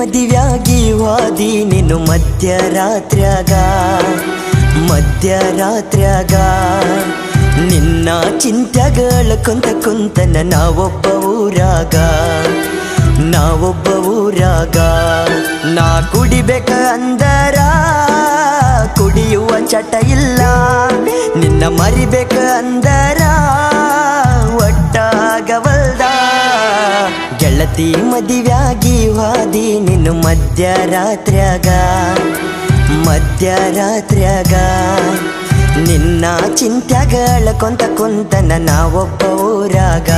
ಮದಿವ್ಯಾಗಿ ವಾದಿ ನೀನು ಮಧ್ಯರಾತ್ರ್ಯಾಗ ನಿನ್ನ ಚಿಂತ್ಯಗಳ ಕುಂತನ ನಾವೊಬ್ಬ ಊರಾಗ ನಾ ಕುಡಿಬೇಕ ಅಂದರ ಕುಡಿಯುವ ಚಟ ಇಲ್ಲ, ನಿನ್ನ ಮರಿಬೇಕ ಅಂದರ ಒಟ್ಟಾಗವಲ್ದ. ಗೆಳತಿ ಮದಿವ್ಯಾಗಿ ವಾದಿ ನೀನು ಮಧ್ಯರಾತ್ರ್ಯಾಗ ನಿನ್ನ ಚಿಂತ್ಯಗಳ ಕುಂತನ ನಾವೊಬ್ಬ ಊರಾಗ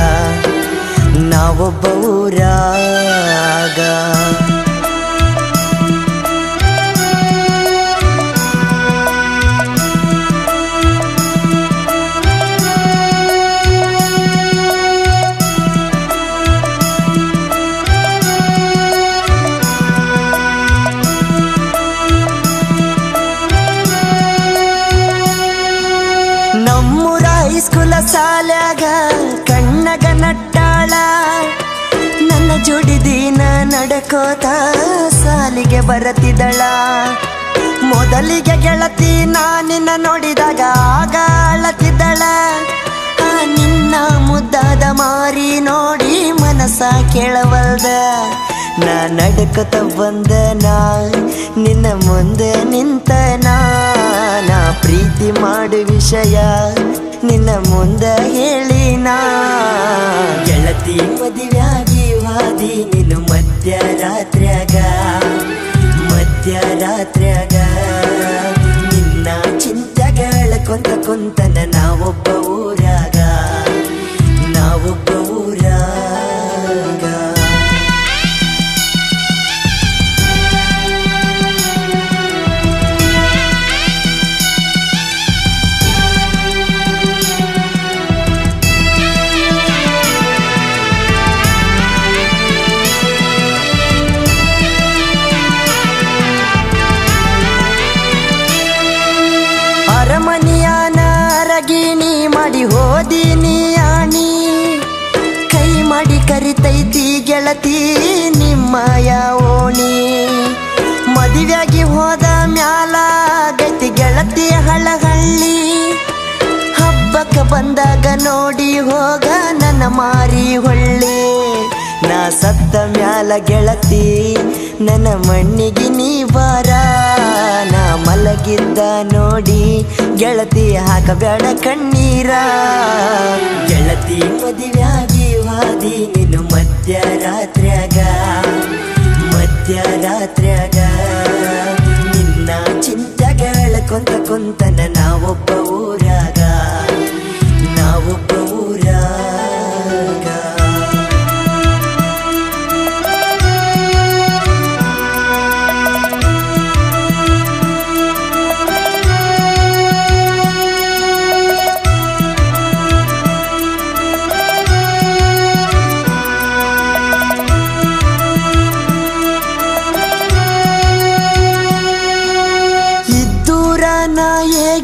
ನಮ್ಮೂರ ಹೈಸ್ಕೂಲ ಸಾಲ್ಯಾಗ ಕಣ್ಣಗ ನಟ್ಟಾಳ, ನನ್ನ ಜೋಡಿ ದಿನ ನಡಕೋತ ಸಾಲಿಗೆ ಬರತಿದ್ದಳ. ಮೊದಲಿಗೆ ಗೆಳತಿ ನಿನ್ನ ನೋಡಿದಾಗ ಆಗ ಅಳತಿದ್ದಳ. ನಿನ್ನ ಮುದ್ದಾದ ಮಾರಿ ನೋಡಿ ಮನಸ ಕೇಳವಲ್ದ. ನಾ ನಡ್ಕೊತ ಬಂದನ ನಿನ್ನ ಮುಂದೆ ನಿಂತನ, ನಾ ಪ್ರೀತಿ ಮಾಡು ವಿಷಯ ನಿನ್ನ ಮುಂದೆ ಹೇಳಿನ. ಗೆಳತಿ ಮದಿವ್ಯಾಗಿ ವಾದಿ ನೀನು ಮಧ್ಯರಾತ್ರ್ಯಾಗ ನಿನ್ನ ಚಿಂತ್ಯಗಳ ಕುಂತನ ನಾವೊಬ್ಬ ಊರಾಗ ಅರಮನಿಯಾನ ಅರಗಿಣಿ ಮಾಡಿ ಹೋದಿನಿ ಆಣಿ, ಕೈ ಮಾಡಿ ಕರಿತೈತಿ ಗೆಳತಿ ನಿಮ್ಮಯ ಓಣಿ. ಮದುವೆಯಾಗಿ ಹೋದ ಮ್ಯಾಲ ಗತಿ ಗೆಳತಿ ಹಳಹಳ್ಳಿ, ಹಬ್ಬಕ್ಕ ಬಂದಾಗ ನೋಡಿ ಹೋಗ ನನ್ನ ಮಾರಿ ಹೊಳ್ಳಿ. ನಾ ಸತ್ತ ಮ್ಯಾಲ ಗೆಳತಿ ನನ್ನ ಮಣ್ಣಿಗೆ ನೀ ಬಾರ, ನಾ ಮಲಗಿದ್ದ ನೋಡಿ ಗೆಳತಿ ಹಾಕಬೇಡ ಕಣ್ಣೀರ. ಗೆಳತಿ ಮದಿವ್ಯಾಗಿ ವಾದಿ ನೀನು ಮಧ್ಯರಾತ್ರ್ಯಾಗ ನಿನ್ನ ಚಿಂತ್ಯಗಳ ಕುಂತನ ನಾವೊಬ್ಬ ಊರಾಗ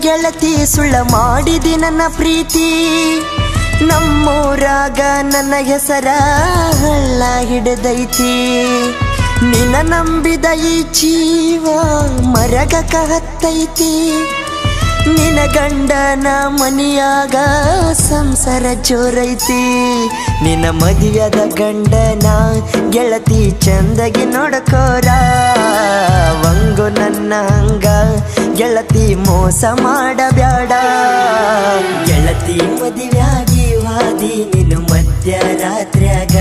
ಗೆಳತಿ ಸುಳ್ಳ ಮಾಡಿದಿ ನನ್ನ ಪ್ರೀತಿ, ನಮ್ಮೂರಾಗ ನನ್ನ ಹೆಸರ ಹಳ್ಳ ಹಿಡಿದೈತಿ. ನಿನ್ನ ನಂಬಿದ ಈ ಜೀವ ಮರಗಕ ಹತ್ತೈತಿ, ನಿನ್ನ ಗಂಡನ ಮನಿಯಾಗ ಸಂಸಾರ ಜೋರೈತಿ. ನಿನ್ನ ಮದುವೆಯಾದ ಗಂಡನ ಗೆಳತಿ ಚಂದಗಿ ನೋಡಕೋರ, ವಂಗು ನನ್ನ ಹಂಗ ಗೆಳತಿ ಮೋಸ ಮಾಡಬ್ಯಾಡ. ಗೆಳತಿ ಮದುವೆಯಾಗಿ ವಾದಿ ನೀನು ಮಧ್ಯರಾತ್ರ್ಯಾಗ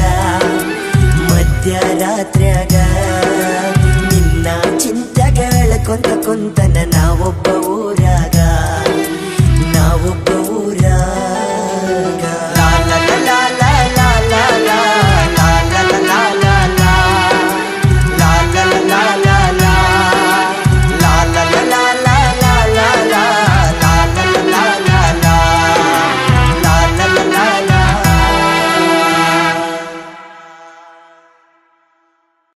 ನಿನ್ನ ಚಿಂತ್ಯಗಳ ಕುಂತನ ನಾವೊಬ್ಬ